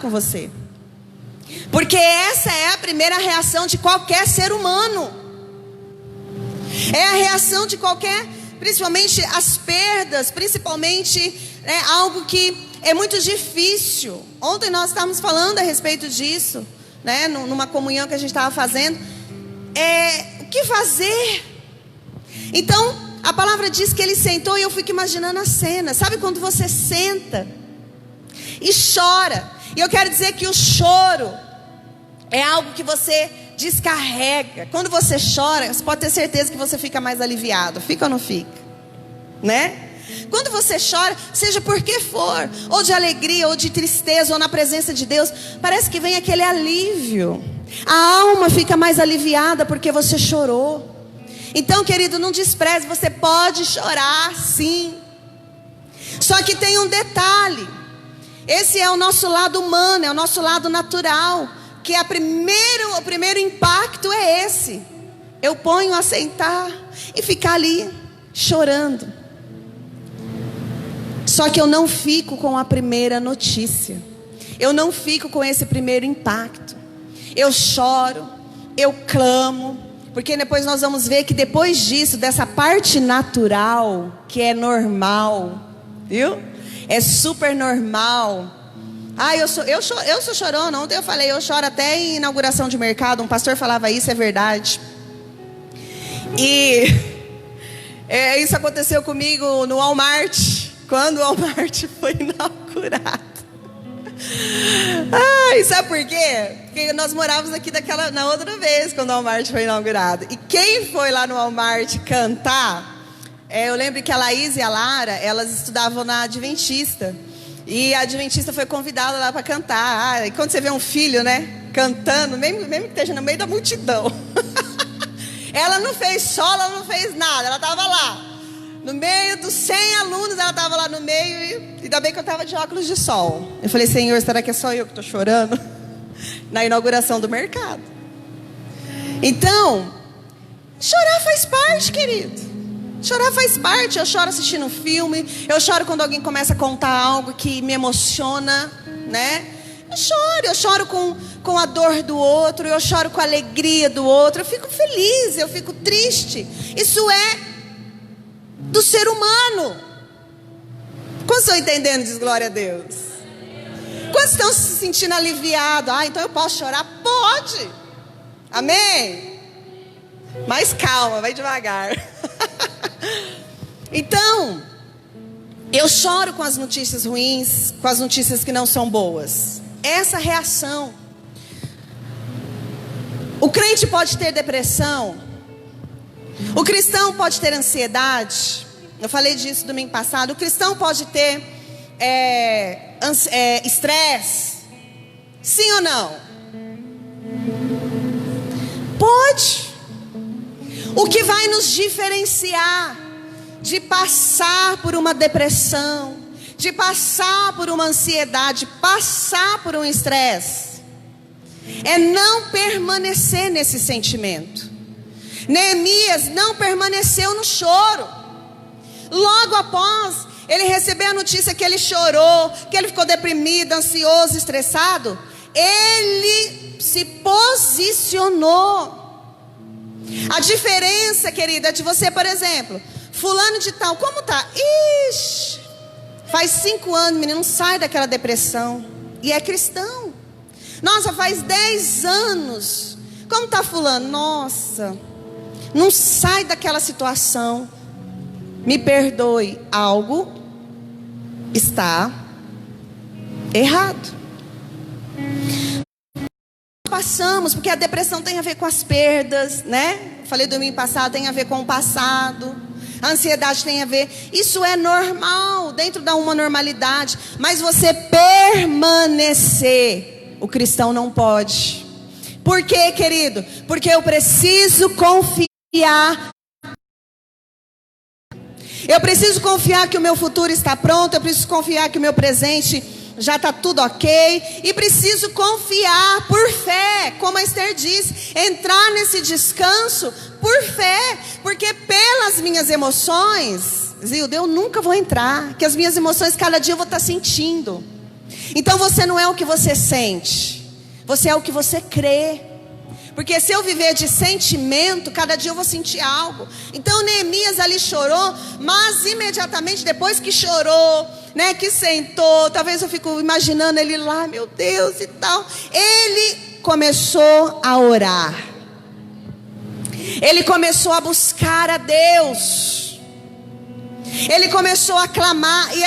com você. Porque essa é a primeira reação de qualquer ser humano. É a reação de qualquer, principalmente as perdas, principalmente algo que é muito difícil. Ontem nós estávamos falando a respeito disso, né, numa comunhão que a gente estava fazendo. O que fazer? Então, a palavra diz que ele sentou e eu fico imaginando a cena. Sabe quando você senta e chora? E eu quero dizer que o choro é algo que você descarrega. Quando você chora, você pode ter certeza que você fica mais aliviado. Fica ou não fica? Né? Quando você chora, seja por que for, ou de alegria, ou de tristeza, ou na presença de Deus, parece que vem aquele alívio. A alma fica mais aliviada porque você chorou. Então, querido, não despreze, você pode chorar sim. Só que tem um detalhe. Esse é o nosso lado humano, é o nosso lado natural. Que o primeiro impacto é esse. Eu ponho a sentar e ficar ali chorando. Só que eu não fico com a primeira notícia. Eu não fico com esse primeiro impacto. Eu choro, eu clamo. Porque depois nós vamos ver que depois disso, dessa parte natural, que é normal, viu? É super normal. Eu sou chorona. Ontem eu falei, eu choro até em inauguração de mercado. Um pastor falava isso, é verdade. E isso aconteceu comigo no Walmart, quando o Walmart foi inaugurado. Sabe por quê? Porque nós morávamos aqui na outra vez, quando o Walmart foi inaugurado. E quem foi lá no Walmart cantar, eu lembro que a Laís e a Lara, elas estudavam na Adventista. E a Adventista foi convidada lá para cantar. E quando você vê um filho, né, cantando, mesmo que esteja no meio da multidão. Ela não fez solo, ela não fez nada. Ela estava lá, no meio dos 100 alunos, ela estava lá no meio. E ainda bem que eu estava de óculos de sol. Eu falei, Senhor, será que é só eu que estou chorando? Na inauguração do mercado. Então, chorar faz parte, querido. Chorar faz parte. Eu choro assistindo um filme. Eu choro quando alguém começa a contar algo que me emociona, né? Eu choro com a dor do outro. Eu choro com a alegria do outro. Eu fico feliz, eu fico triste. Isso é do ser humano. Quantos estão entendendo? Diz glória a Deus. Quantos estão se sentindo aliviados? Então eu posso chorar? Pode. Amém? Mas calma, vai devagar. Então, eu choro com as notícias ruins, com as notícias que não são boas. Essa reação. O crente pode ter depressão. O cristão pode ter ansiedade. Eu falei disso domingo passado. O cristão pode ter estresse. Sim ou não? Pode. O que vai nos diferenciar de passar por uma depressão, de passar por uma ansiedade, passar por um estresse, é não permanecer nesse sentimento. Neemias não permaneceu no choro. Logo após ele receber a notícia que ele chorou, que ele ficou deprimido, ansioso, estressado, ele se posicionou. A diferença, querida, de você, por exemplo, fulano de tal, como tá? Ixi, faz 5 anos, menino, não sai daquela depressão. E é cristão. Nossa, faz 10 anos. Como tá fulano? Nossa, não sai daquela situação. Me perdoe, algo está errado. Passamos, porque a depressão tem a ver com as perdas, né? Falei domingo passado, tem a ver com o passado. A ansiedade tem a ver. Isso é normal, dentro da uma normalidade. Mas você permanecer, o cristão não pode. Por quê, querido? Porque eu preciso confiar. Eu preciso confiar que o meu futuro está pronto. Eu preciso confiar que o meu presente já está tudo ok. E preciso confiar por fé, como a Esther disse, entrar nesse descanso por fé. Porque pelas minhas emoções, Zilda, eu nunca vou entrar. Que as minhas emoções cada dia eu vou estar sentindo. Então você não é o que você sente, você é o que você crê. Porque se eu viver de sentimento, cada dia eu vou sentir algo. Então Neemias ali chorou, mas imediatamente depois que chorou, né, que sentou, talvez eu fico imaginando ele lá, meu Deus e tal, ele começou a orar. Ele começou a buscar a Deus. Ele começou a clamar. E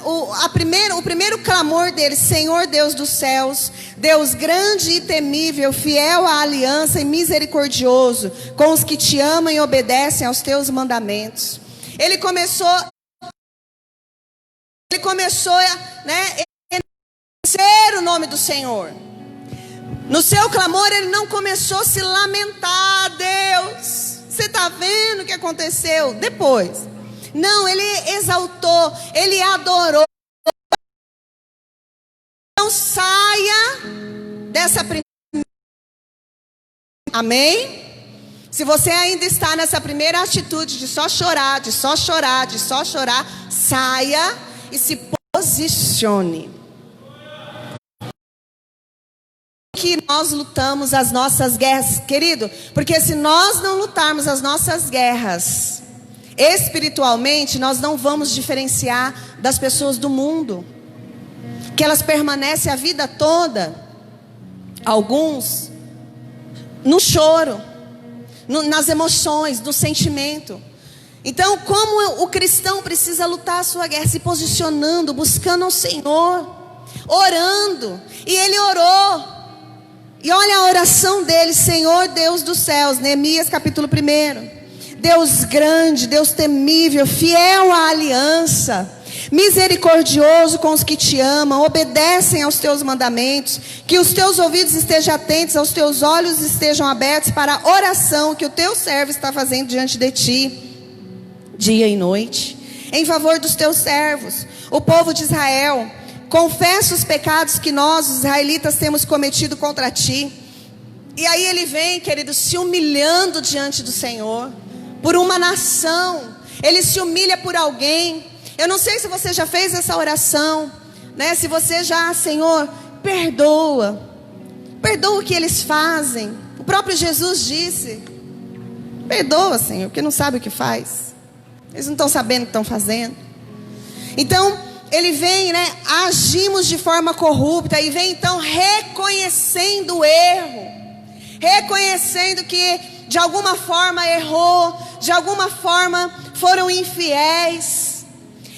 o primeiro clamor dele: Senhor Deus dos céus, Deus grande e temível, fiel à aliança e misericordioso com os que te amam e obedecem aos teus mandamentos. Ele começou a ser o nome do Senhor. No seu clamor ele não começou a se lamentar: Deus, você está vendo o que aconteceu? Depois, não, ele exaltou, ele adorou. Então saia dessa primeira. Amém? Se você ainda está nessa primeira atitude de só chorar, de só chorar, de só chorar, saia e se posicione. Que nós lutamos as nossas guerras, querido, porque se nós não lutarmos as nossas guerras espiritualmente, nós não vamos diferenciar das pessoas do mundo, que elas permanecem a vida toda, alguns no choro, nas emoções, no sentimento. Então, como o cristão precisa lutar a sua guerra? Se posicionando, buscando ao Senhor, orando. E ele orou. E olha a oração dele: Senhor Deus dos céus, Neemias capítulo 1. Deus grande, Deus temível, fiel à aliança, misericordioso com os que te amam, obedecem aos teus mandamentos, que os teus ouvidos estejam atentos, aos teus olhos estejam abertos para a oração que o teu servo está fazendo diante de ti, dia e noite, em favor dos teus servos, o povo de Israel. Confessa os pecados que nós, os israelitas, temos cometido contra ti. E aí ele vem, querido, se humilhando diante do Senhor, por uma nação. Ele se humilha por alguém. Eu não sei se você já fez essa oração, né? Se você já: Senhor, perdoa o que eles fazem. O próprio Jesus disse: perdoa, Senhor, porque não sabe o que faz. Eles não estão sabendo o que estão fazendo. Então ele vem, né? Agimos de forma corrupta. E vem então reconhecendo o erro, reconhecendo que de alguma forma errou, de alguma forma foram infiéis.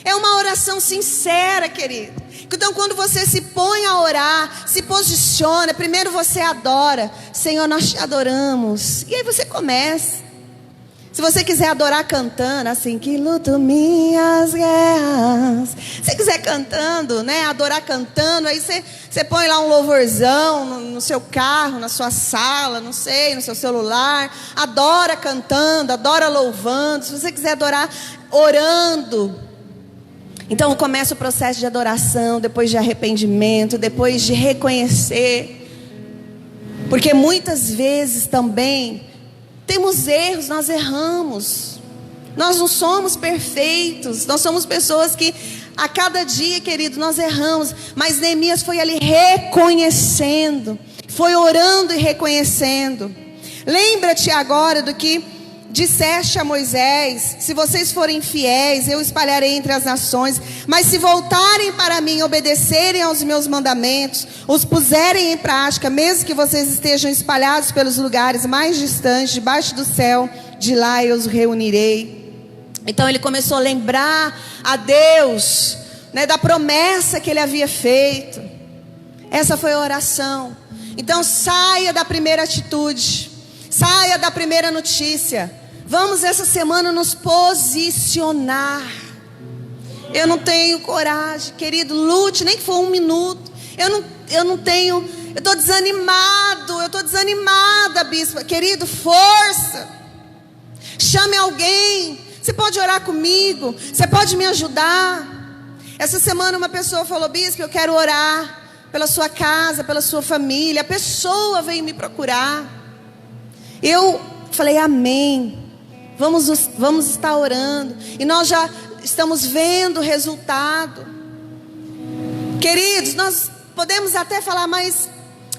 É uma oração sincera, querido. Então quando você se põe a orar, se posiciona, primeiro você adora: Senhor, nós te adoramos. E aí você começa. Se você quiser adorar cantando, assim que luto minhas guerras. Se você quiser cantando, né? Adorar cantando, aí você põe lá um louvorzão no seu carro, na sua sala, não sei, no seu celular. Adora cantando, adora louvando. Se você quiser adorar orando. Então começa o processo de adoração, depois de arrependimento, depois de reconhecer. Porque muitas vezes também temos erros, nós erramos. Nós não somos perfeitos. Nós somos pessoas que a cada dia, querido, nós erramos. Mas Neemias foi ali reconhecendo, foi orando e reconhecendo. Lembra-te agora do que disseste a Moisés: se vocês forem fiéis, eu espalharei entre as nações. Mas se voltarem para mim, obedecerem aos meus mandamentos, os puserem em prática, mesmo que vocês estejam espalhados pelos lugares mais distantes, debaixo do céu, de lá eu os reunirei. Então ele começou a lembrar a Deus, né, da promessa que ele havia feito. Essa foi a oração. Então saia da primeira atitude, saia da primeira notícia. Vamos essa semana nos posicionar. Eu não tenho coragem, querido, lute, nem que for 1 minuto. Eu não tenho, eu estou desanimada, bispo. Querido, força. Chame alguém. Você pode orar comigo, você pode me ajudar. Essa semana uma pessoa falou: bispo, eu quero orar pela sua casa, pela sua família. A pessoa veio me procurar. Eu falei: amém. Vamos estar orando. E nós já estamos vendo o resultado. Queridos, nós podemos até falar, mas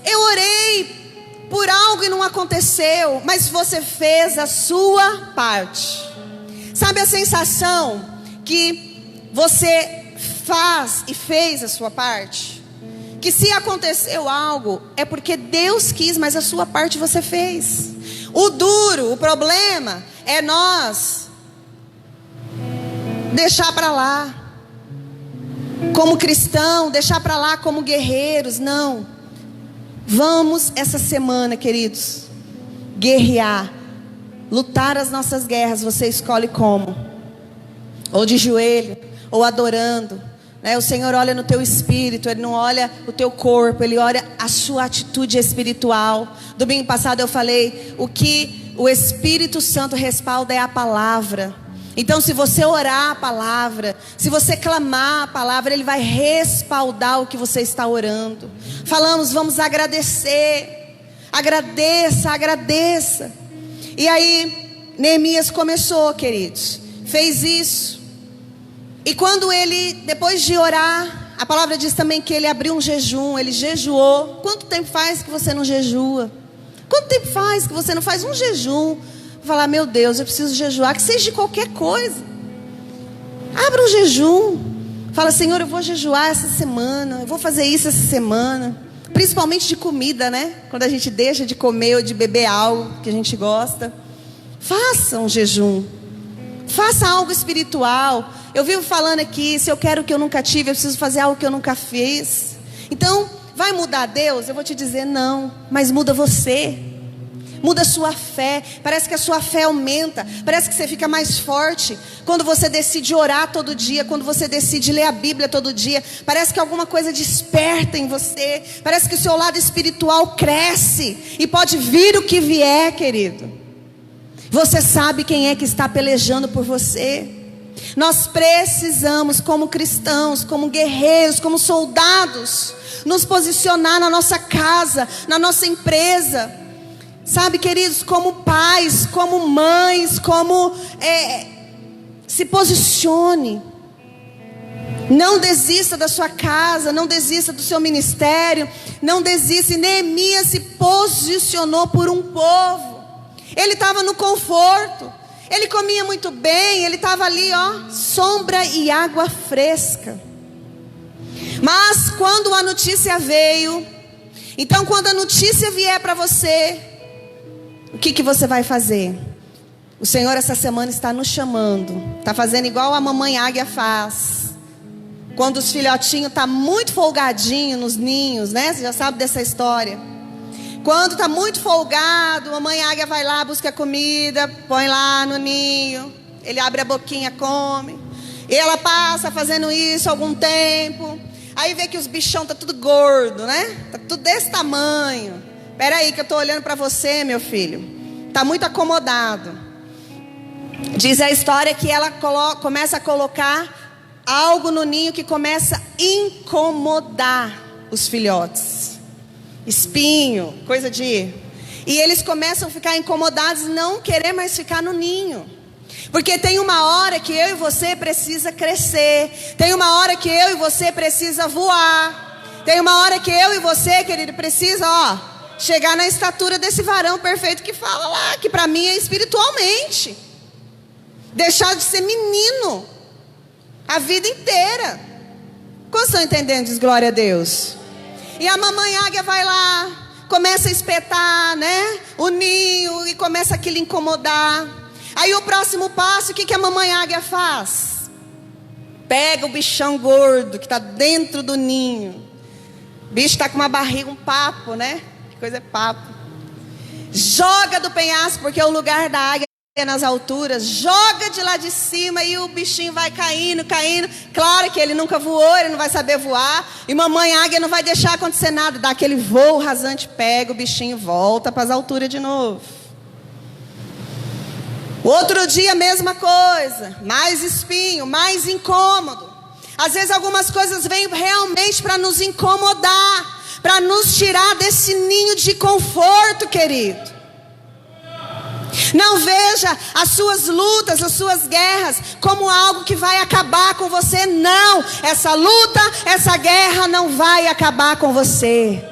eu orei por algo e não aconteceu. Mas você fez a sua parte. Sabe a sensação que você faz e fez a sua parte? Que se aconteceu algo, é porque Deus quis, mas a sua parte você fez. O duro, o problema, é nós deixar para lá. Como cristão, deixar para lá como guerreiros. Não. Vamos essa semana, queridos, guerrear, lutar as nossas guerras. Você escolhe como. Ou de joelho, ou adorando, né? O Senhor olha no teu espírito, Ele não olha o teu corpo, Ele olha a sua atitude espiritual. Domingo passado eu falei, o que o Espírito Santo respalda é a palavra. Então se você orar a palavra, se você clamar a palavra, Ele vai respaldar o que você está orando. Falamos, vamos agradecer. Agradeça, agradeça. E aí Neemias começou, queridos, fez isso. E quando ele, depois de orar, a palavra diz também que ele abriu um jejum, ele jejuou. Quanto tempo faz que você não jejua? Quanto tempo faz que você não faz um jejum? Falar, meu Deus, eu preciso jejuar, que seja de qualquer coisa. Abra um jejum. Fala, Senhor, eu vou jejuar essa semana, eu vou fazer isso essa semana. Principalmente de comida, né? Quando a gente deixa de comer ou de beber algo que a gente gosta. Faça um jejum. Faça algo espiritual. Eu vivo falando aqui, se eu quero o que eu nunca tive, eu preciso fazer algo que eu nunca fiz. Então, vai mudar Deus? Eu vou te dizer não, mas muda você. Muda a sua fé. Parece que a sua fé aumenta. Parece que você fica mais forte quando você decide orar todo dia, quando você decide ler a Bíblia todo dia. Parece que alguma coisa desperta em você. Parece que o seu lado espiritual cresce. E pode vir o que vier, querido. Você sabe quem é que está pelejando por você. Nós precisamos, como cristãos, como guerreiros, como soldados, nos posicionar na nossa casa, na nossa empresa. Sabe, queridos, como pais, como mães, como se posicione. Não desista da sua casa, não desista do seu ministério, não desista. E Neemias se posicionou por um povo. Ele estava no conforto, ele comia muito bem, ele estava ali, ó, sombra e água fresca. Mas quando a notícia veio, então quando a notícia vier para você, o que você vai fazer? O Senhor essa semana está nos chamando. Está fazendo igual a mamãe águia faz. Quando os filhotinhos estão muito folgadinhos nos ninhos, né? Você já sabe dessa história. Quando está muito folgado, a mamãe águia vai lá, busca comida, põe lá no ninho. Ele abre a boquinha, come. E ela passa fazendo isso algum tempo. Aí vê que os bichão estão tudo gordo, né? Está tudo desse tamanho. Espera aí que eu estou olhando para você, meu filho. Está muito acomodado. Diz a história que ela começa a colocar algo no ninho que começa a incomodar os filhotes. Espinho, coisa de... E eles começam a ficar incomodados e não querer mais ficar no ninho. Porque tem uma hora que eu e você precisa crescer. Tem uma hora que eu e você precisa voar. Tem uma hora que eu e você, querido, precisa, chegar na estatura desse varão perfeito que fala lá, que para mim é espiritualmente. Deixar de ser menino a vida inteira. Quantos estão entendendo? Diz glória a Deus. E a mamãe águia vai lá, começa a espetar, né, o ninho, e começa aquilo a incomodar. Aí o próximo passo, o que a mamãe águia faz? Pega o bichão gordo que está dentro do ninho. O bicho está com uma barriga, um papo, né? Que coisa é papo. Joga do penhasco, porque é o lugar da águia nas alturas. Joga de lá de cima e o bichinho vai caindo, caindo. Claro que ele nunca voou, ele não vai saber voar. E mamãe águia não vai deixar acontecer nada. Dá aquele voo rasante, pega o bichinho, volta para as alturas de novo. Outro dia, mesma coisa. Mais espinho, mais incômodo. Às vezes algumas coisas vêm realmente para nos incomodar, para nos tirar desse ninho de conforto, querido. Não veja as suas lutas, as suas guerras como algo que vai acabar com você. Não, essa luta, essa guerra não vai acabar com você.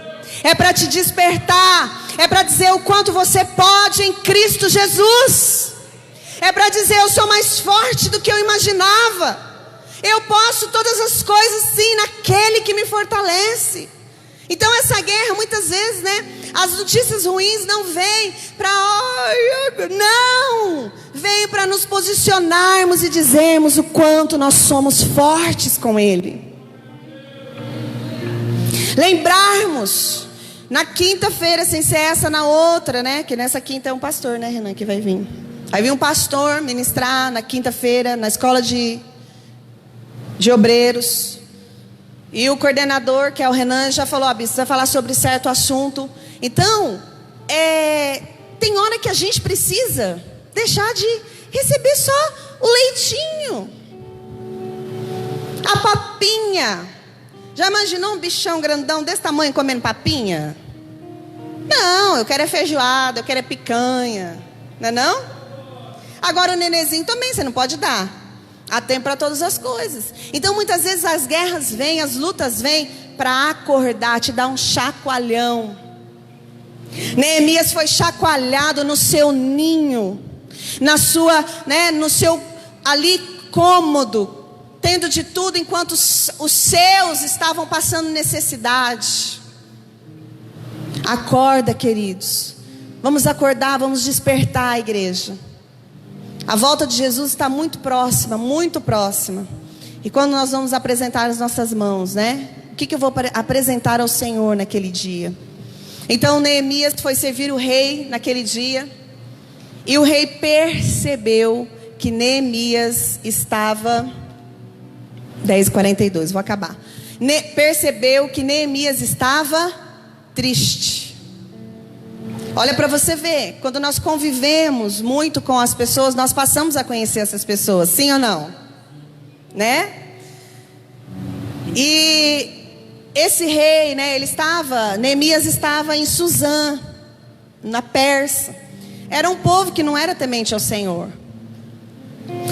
É para te despertar, é para dizer o quanto você pode em Cristo Jesus. É para dizer, eu sou mais forte do que eu imaginava. Eu posso todas as coisas sim naquele que me fortalece. Então essa guerra muitas vezes, as notícias ruins não vêm para, não, vem para nos posicionarmos e dizermos o quanto nós somos fortes com Ele. Lembrarmos, na quinta-feira, sem ser essa, na outra, que nessa quinta é um pastor, Renan, que vai vir. Vai vir um pastor ministrar na quinta-feira, na escola de obreiros. E o coordenador, que é o Renan, já falou, bispo, você vai falar sobre certo assunto. Então, tem hora que a gente precisa deixar de receber só o leitinho, a papinha. Já imaginou um bichão grandão desse tamanho comendo papinha? Não, eu quero é feijoada, eu quero é picanha. Não é não? Agora o nenenzinho também, você não pode dar. Há tempo para todas as coisas. Então muitas vezes as guerras vêm, as lutas vêm para acordar, te dar um chacoalhão. Neemias foi chacoalhado no seu ninho, no seu ali cômodo, tendo de tudo, enquanto os seus estavam passando necessidade. Acorda, queridos. Vamos acordar, vamos despertar a igreja. A volta de Jesus está muito próxima, muito próxima. E quando nós vamos apresentar as nossas mãos, o que eu vou apresentar ao Senhor naquele dia? Então Neemias foi servir o rei naquele dia. E o rei percebeu que Neemias estava... 10h42, vou acabar. Percebeu que Neemias estava triste. Olha para você ver, quando nós convivemos muito com as pessoas, nós passamos a conhecer essas pessoas, sim ou não? E esse rei, Neemias estava em Suzã, na Pérsia. Era um povo que não era temente ao Senhor.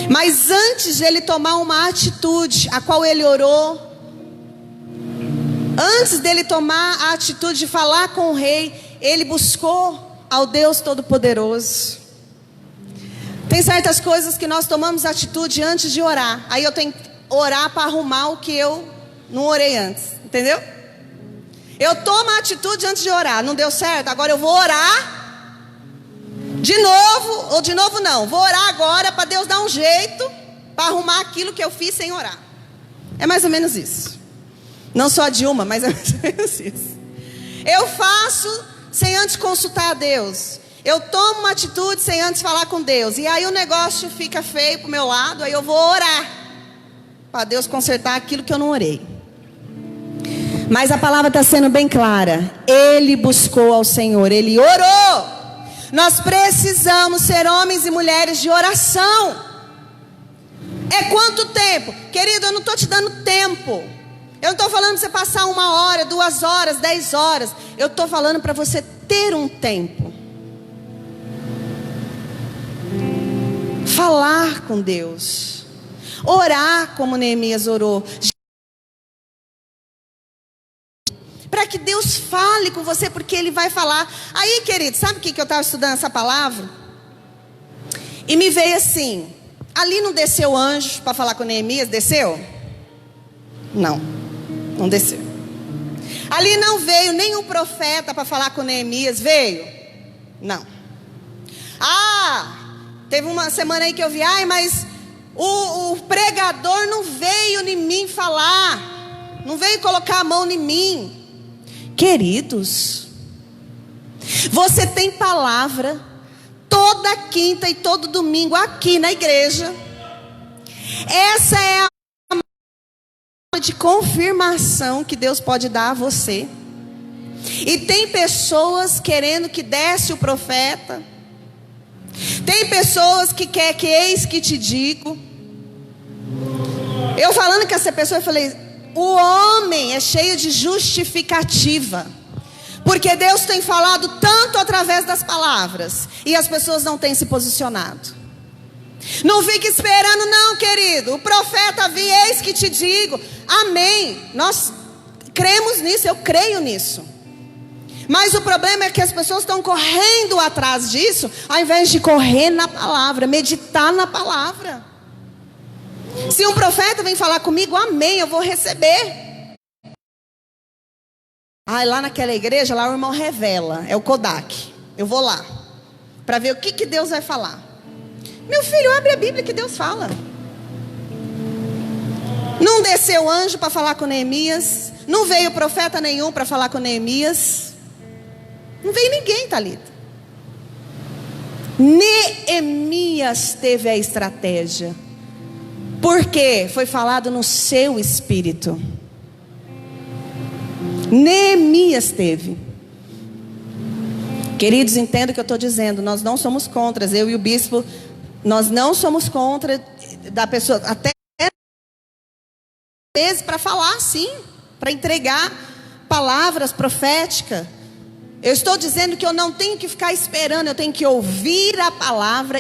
Mas antes de ele tomar uma atitude, a qual ele orou, antes dele tomar a atitude de falar com o rei, ele buscou ao Deus Todo-Poderoso. Tem certas coisas que nós tomamos atitude antes de orar. Aí eu tenho que orar para arrumar o que eu não orei antes. Entendeu? Eu tomo a atitude antes de orar. Não deu certo? Agora eu vou orar de novo. Ou de novo não. Vou orar agora para Deus dar um jeito para arrumar aquilo que eu fiz sem orar. É mais ou menos isso. Não só a Dilma, mas é mais ou menos isso. Eu faço sem antes consultar a Deus. Eu tomo uma atitude sem antes falar com Deus. E aí o negócio fica feio para o meu lado. Aí eu vou orar para Deus consertar aquilo que eu não orei. Mas a palavra está sendo bem clara. Ele buscou ao Senhor, ele orou. Nós precisamos ser homens e mulheres de oração. É quanto tempo? Querido, eu não estou te dando tempo. Eu não estou falando para você passar 1 hora, 2 horas, 10 horas. Eu estou falando para você ter um tempo. Falar com Deus. Orar como Neemias orou. Para que Deus fale com você, porque Ele vai falar. Aí, querido, sabe o que eu estava estudando essa palavra? E me veio assim. Ali não desceu anjo para falar com Neemias? Desceu? Não desceu. Ali não veio nenhum profeta para falar com Neemias. Veio? Não. Teve uma semana aí que eu vi. Mas o pregador não veio em mim falar. Não veio colocar a mão em mim. Queridos, você tem palavra toda quinta e todo domingo aqui na igreja. Essa é a de confirmação que Deus pode dar a você. E tem pessoas querendo que desce o profeta. Tem pessoas que quer que eis que te digo. Eu falando com essa pessoa, eu falei: o homem é cheio de justificativa. Porque Deus tem falado tanto através das palavras e as pessoas não têm se posicionado. Não fique esperando não, querido. O profeta vem, eis que te digo. Amém. Nós cremos nisso, eu creio nisso. Mas o problema é que as pessoas estão correndo atrás disso, ao invés de correr na palavra, meditar na palavra. Se um profeta vem falar comigo, amém, eu vou receber. Lá naquela igreja, lá o irmão revela, é o Kodak. Eu vou lá, para ver o que Deus vai falar. Meu filho, abre a Bíblia que Deus fala. Não desceu anjo para falar com Neemias. Não veio profeta nenhum para falar com Neemias. Não veio ninguém, Thalita. Neemias teve a estratégia. Porque foi falado no seu espírito. Neemias teve. Queridos, entenda o que eu estou dizendo. Nós não somos contra, eu e o bispo, nós não somos contra da pessoa, até vezes para falar sim, para entregar palavras proféticas. Eu estou dizendo que eu não tenho que ficar esperando, eu tenho que ouvir a palavra.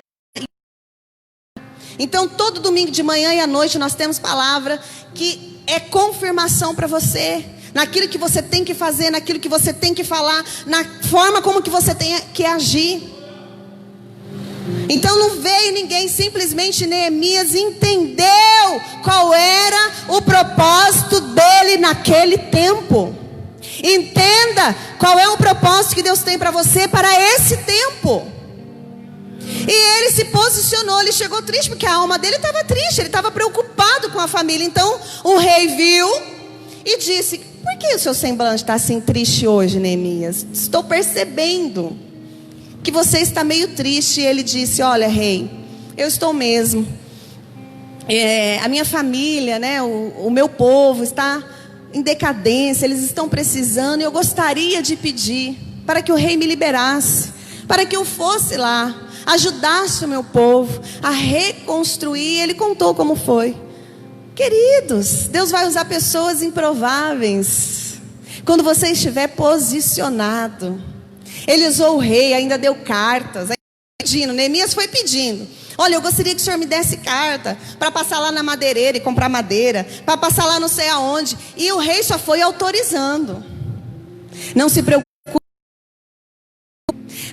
Então todo domingo de manhã e à noite nós temos palavra que é confirmação para você, naquilo que você tem que fazer, naquilo que você tem que falar, na forma como que você tem que agir. Então não veio ninguém, simplesmente Neemias entendeu qual era o propósito dele naquele tempo. Entenda qual é o propósito que Deus tem para você para esse tempo. E ele se posicionou, ele chegou triste, porque a alma dele estava triste, ele estava preocupado com a família. Então o rei viu e disse: por que o seu semblante está assim triste hoje, Neemias? Estou percebendo que você está meio triste. E ele disse: olha, rei, eu estou mesmo. A minha família, né, o meu povo está em decadência, eles estão precisando. E eu gostaria de pedir para que o rei me liberasse, para que eu fosse lá, ajudasse o meu povo a reconstruir. Ele contou como foi. Queridos, Deus vai usar pessoas improváveis quando você estiver posicionado. Ele usou o rei, ainda deu cartas, pedindo. Neemias foi pedindo: olha, eu gostaria que o senhor me desse carta para passar lá na madeireira e comprar madeira, para passar lá não sei aonde. E o rei só foi autorizando. Não se preocupe.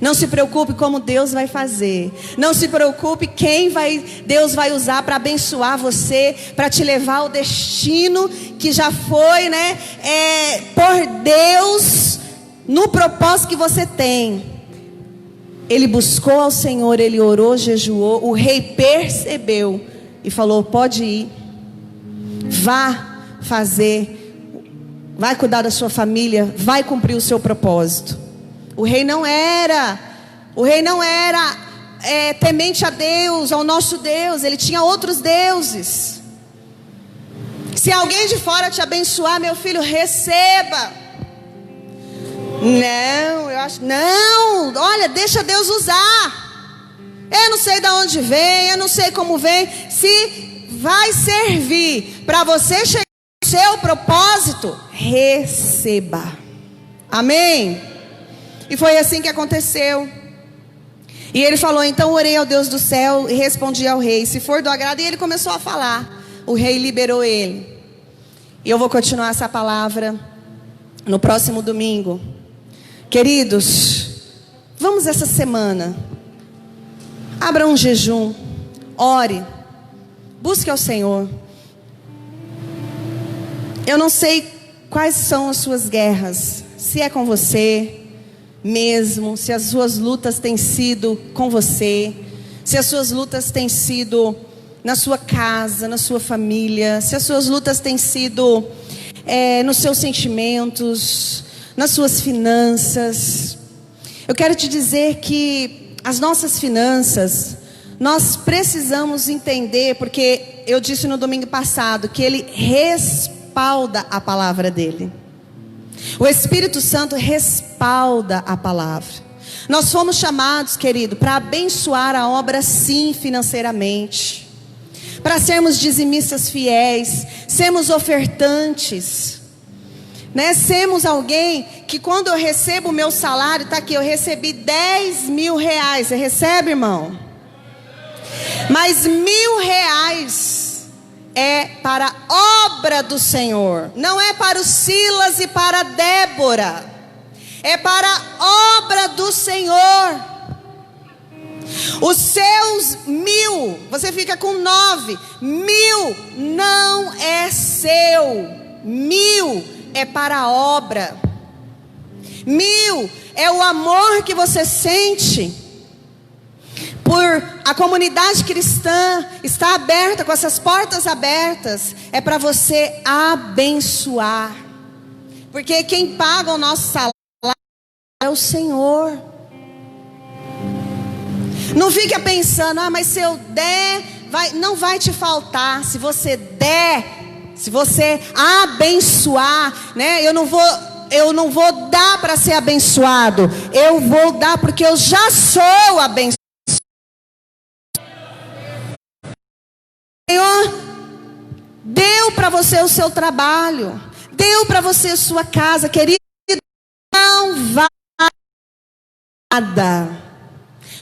Não se preocupe como Deus vai fazer. Não se preocupe quem Deus vai usar para abençoar você, para te levar ao destino que já foi, né, por Deus, no propósito que você tem. Ele buscou ao Senhor, ele orou, jejuou. O rei percebeu e falou: pode ir, vá fazer, vai cuidar da sua família, vai cumprir o seu propósito. O rei não era temente a Deus, ao nosso Deus. Ele tinha outros deuses. Se alguém de fora te abençoar, meu filho, receba. Não, olha, deixa Deus usar. Eu não sei de onde vem, eu não sei como vem. Se vai servir para você chegar ao seu propósito, receba. Amém? E foi assim que aconteceu. E ele falou: então orei ao Deus do céu e respondi ao rei, se for do agrado. E ele começou a falar. O rei liberou ele. E eu vou continuar essa palavra no próximo domingo. Queridos, vamos essa semana, abra um jejum, ore, busque ao Senhor. Eu não sei quais são as suas guerras, se é com você mesmo, se as suas lutas têm sido com você, se as suas lutas têm sido na sua casa, na sua família, se as suas lutas têm sido nos seus sentimentos, nas suas finanças. Eu quero te dizer que as nossas finanças, nós precisamos entender, porque eu disse no domingo passado que ele respalda a palavra dele. O Espírito Santo respalda a palavra. Nós fomos chamados, querido, para abençoar a obra sim financeiramente, para sermos dizimistas fiéis, sermos ofertantes, né? Sermos alguém que quando eu recebo o meu salário, está aqui, eu recebi 10 mil reais. Você recebe, irmão? Mas R$1.000 é para a obra do Senhor. Não é para o Silas e para a Débora. É para a obra do Senhor. Os seus 1.000, você fica com 9. 1.000 não é seu. 1.000 é para a obra. 1.000 é o amor que você sente por a comunidade cristã estar aberta, com essas portas abertas. É para você abençoar. Porque quem paga o nosso salário é o Senhor. Não fica pensando, mas se eu der, não vai te faltar. Se você der, se você abençoar, né? Eu não vou dar para ser abençoado. Eu vou dar porque eu já sou abençoado. Senhor, deu para você o seu trabalho, deu para você a sua casa, querido. Não vai nada.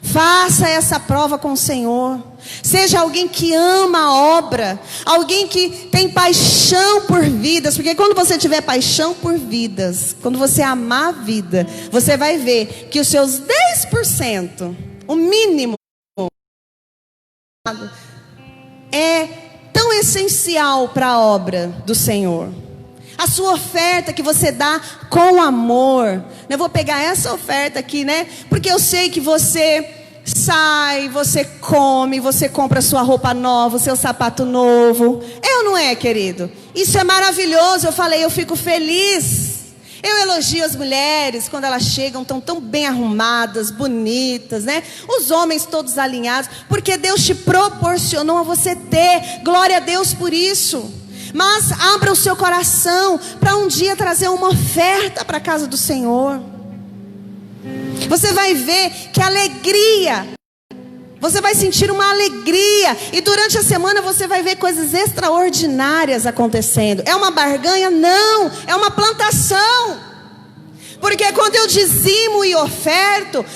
Faça essa prova com o Senhor. Seja alguém que ama a obra, alguém que tem paixão por vidas. Porque quando você tiver paixão por vidas, quando você amar a vida, você vai ver que os seus 10%, o mínimo, é tão essencial para a obra do Senhor. A sua oferta que você dá com amor. Eu vou pegar essa oferta aqui, né? Porque eu sei que você sai, você come, você compra a sua roupa nova, o seu sapato novo. É ou não é, querido? Isso é maravilhoso. Eu falei, eu fico feliz. Eu elogio as mulheres quando elas chegam, estão tão bem arrumadas, bonitas, né? Os homens todos alinhados, porque Deus te proporcionou a você ter. Glória a Deus por isso. Mas abra o seu coração para um dia trazer uma oferta para a casa do Senhor. Você vai ver que alegria, você vai sentir uma alegria. E durante a semana você vai ver coisas extraordinárias acontecendo. É uma barganha? Não, é uma plantação. Porque quando eu dizimo e oferto,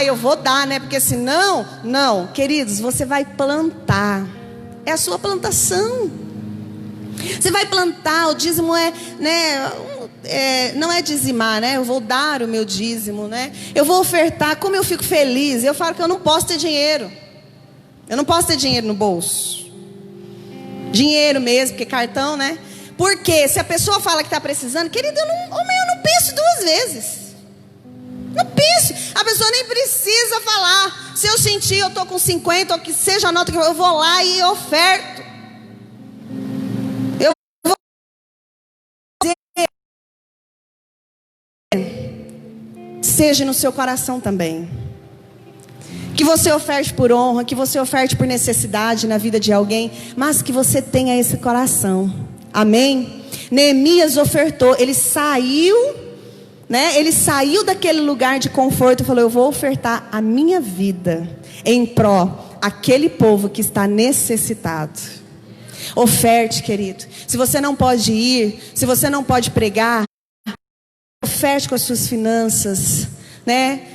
eu vou dar, né? Porque senão, não, queridos, você vai plantar. É a sua plantação. Você vai plantar, o dízimo não é dizimar, né? Eu vou dar o meu dízimo, né? Eu vou ofertar, como eu fico feliz. Eu falo que eu não posso ter dinheiro. Eu não posso ter dinheiro no bolso. Dinheiro mesmo, porque cartão, né? Porque se a pessoa fala que está precisando, querido, eu não penso duas vezes. Não penso. A pessoa nem precisa falar. Se eu sentir, eu estou com 50, ou que seja a nota que eu vou lá e oferto. Seja no seu coração também. Que você oferte por honra, que você oferte por necessidade na vida de alguém, mas que você tenha esse coração. Amém? Neemias ofertou, ele saiu, né? Ele saiu daquele lugar de conforto e falou: eu vou ofertar a minha vida em pró aquele povo que está necessitado. Oferte, querido. Se você não pode ir, se você não pode pregar, oferte com as suas finanças, né?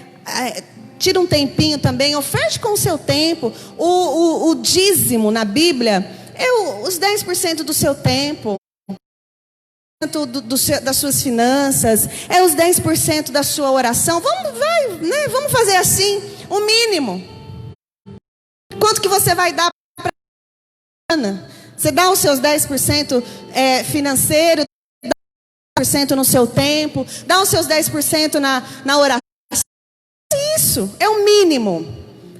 Tira um tempinho também, oferte com o seu tempo. O dízimo na Bíblia é os 10% do seu tempo, das suas finanças, é os 10% da sua oração. Vamos fazer assim, o mínimo. Quanto que você vai dar para a Ana? Você dá os seus 10% financeiro, 10% no seu tempo, dá os seus 10% na oração. Isso é o mínimo.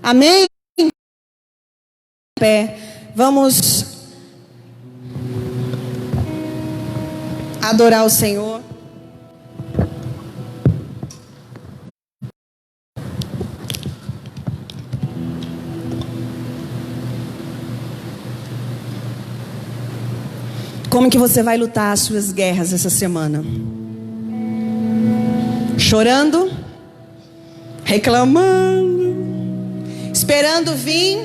Amém? Vamos adorar o Senhor. Como que você vai lutar as suas guerras essa semana? Chorando? Reclamando? Esperando vir?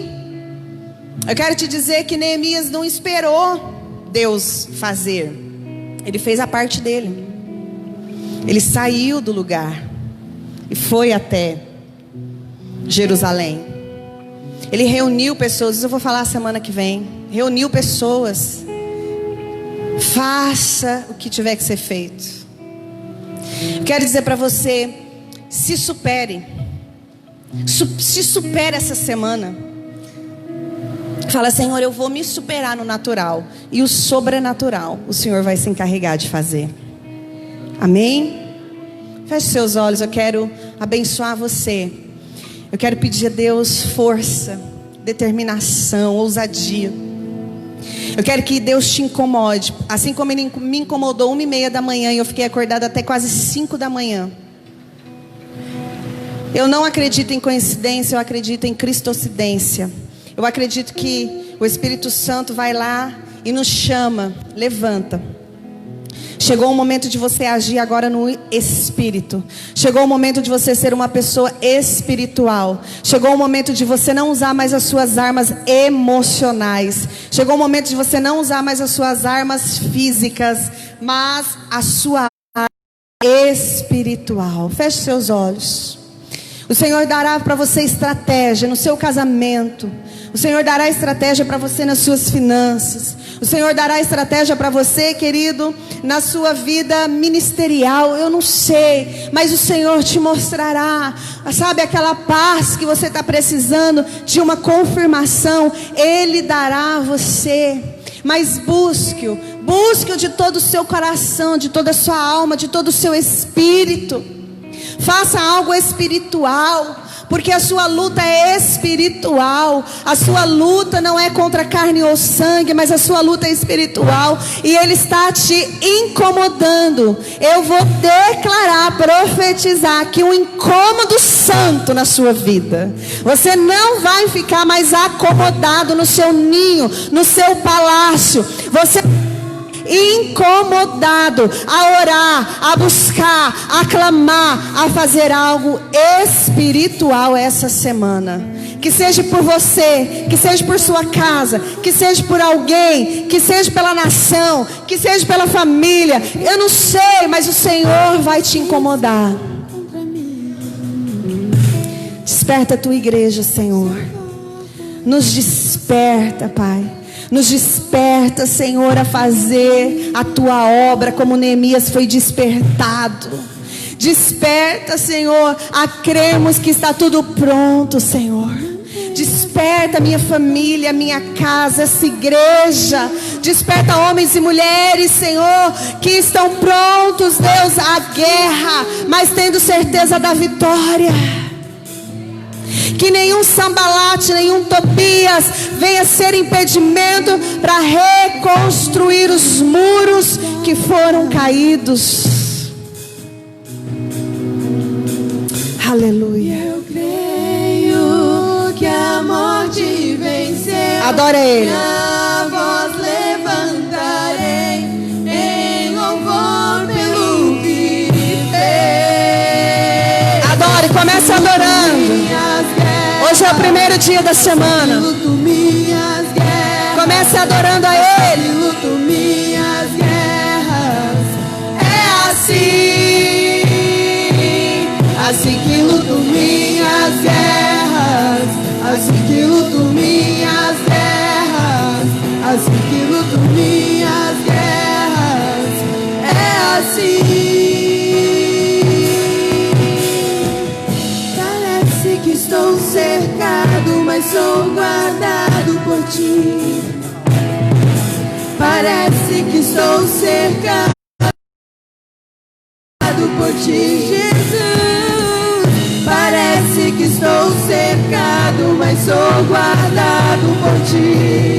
Eu quero te dizer que Neemias não esperou Deus fazer. Ele fez a parte dele. Ele saiu do lugar e foi até Jerusalém. Ele reuniu pessoas, eu vou falar semana que vem. Reuniu pessoas. Faça o que tiver que ser feito. Quero dizer para você, se supere. Se supere essa semana. Fala: Senhor, eu vou me superar no natural, e o sobrenatural o Senhor vai se encarregar de fazer. Amém? Feche seus olhos. Eu quero abençoar você. Eu quero pedir a Deus força, determinação, ousadia. Eu quero que Deus te incomode, assim como Ele me incomodou 1h30 da manhã, e eu fiquei acordada até quase 5 da manhã. Eu não acredito em coincidência, eu acredito em cristocidência. Eu acredito que o Espírito Santo vai lá e nos chama. Levanta. Chegou o momento de você agir agora no Espírito. Chegou o momento de você ser uma pessoa espiritual. Chegou o momento de você não usar mais as suas armas emocionais. Chegou o momento de você não usar mais as suas armas físicas, mas a sua arma espiritual. Feche seus olhos. O Senhor dará para você estratégia no seu casamento. O Senhor dará estratégia para você nas suas finanças. O Senhor dará estratégia para você, querido, na sua vida ministerial. Eu não sei, mas o Senhor te mostrará. Sabe aquela paz que você está precisando de uma confirmação? Ele dará a você. Mas busque-o. Busque-o de todo o seu coração, de toda a sua alma, de todo o seu espírito. Faça algo espiritual, porque a sua luta é espiritual. A sua luta não é contra carne ou sangue, mas a sua luta é espiritual. E Ele está te incomodando. Eu vou declarar, profetizar aqui um incômodo santo na sua vida. Você não vai ficar mais acomodado no seu ninho, no seu palácio. Você incomodado a orar, a buscar, a clamar, a fazer algo espiritual essa semana. Que seja por você, que seja por sua casa, que seja por alguém, que seja pela nação, que seja pela família. Eu não sei, mas o Senhor vai te incomodar. Desperta a tua igreja, Senhor. Nos desperta, Pai. Nos desperta, Senhor, a fazer a tua obra como Neemias foi despertado. Desperta, Senhor, a crermos que está tudo pronto, Senhor. Desperta minha família, minha casa, essa igreja. Desperta homens e mulheres, Senhor, que estão prontos, Deus, à guerra, mas tendo certeza da vitória. Que nenhum Sambalate, nenhum Tobias venha ser impedimento para reconstruir os muros que foram caídos. Aleluia. Eu creio que a morte venceu. Adora Ele. A voz levantarei em louvor pelo que fez. Adore, comece adorando. Hoje é o primeiro dia da semana. Comece adorando a Ele. Luto minhas guerras. É assim, assim que luto minhas guerras. Assim que luto minhas guerras. Assim que luto minhas guerras. É assim. Estou cercado, mas sou guardado por ti. Parece que estou cercado por ti, Jesus. Parece que estou cercado, mas sou guardado por ti.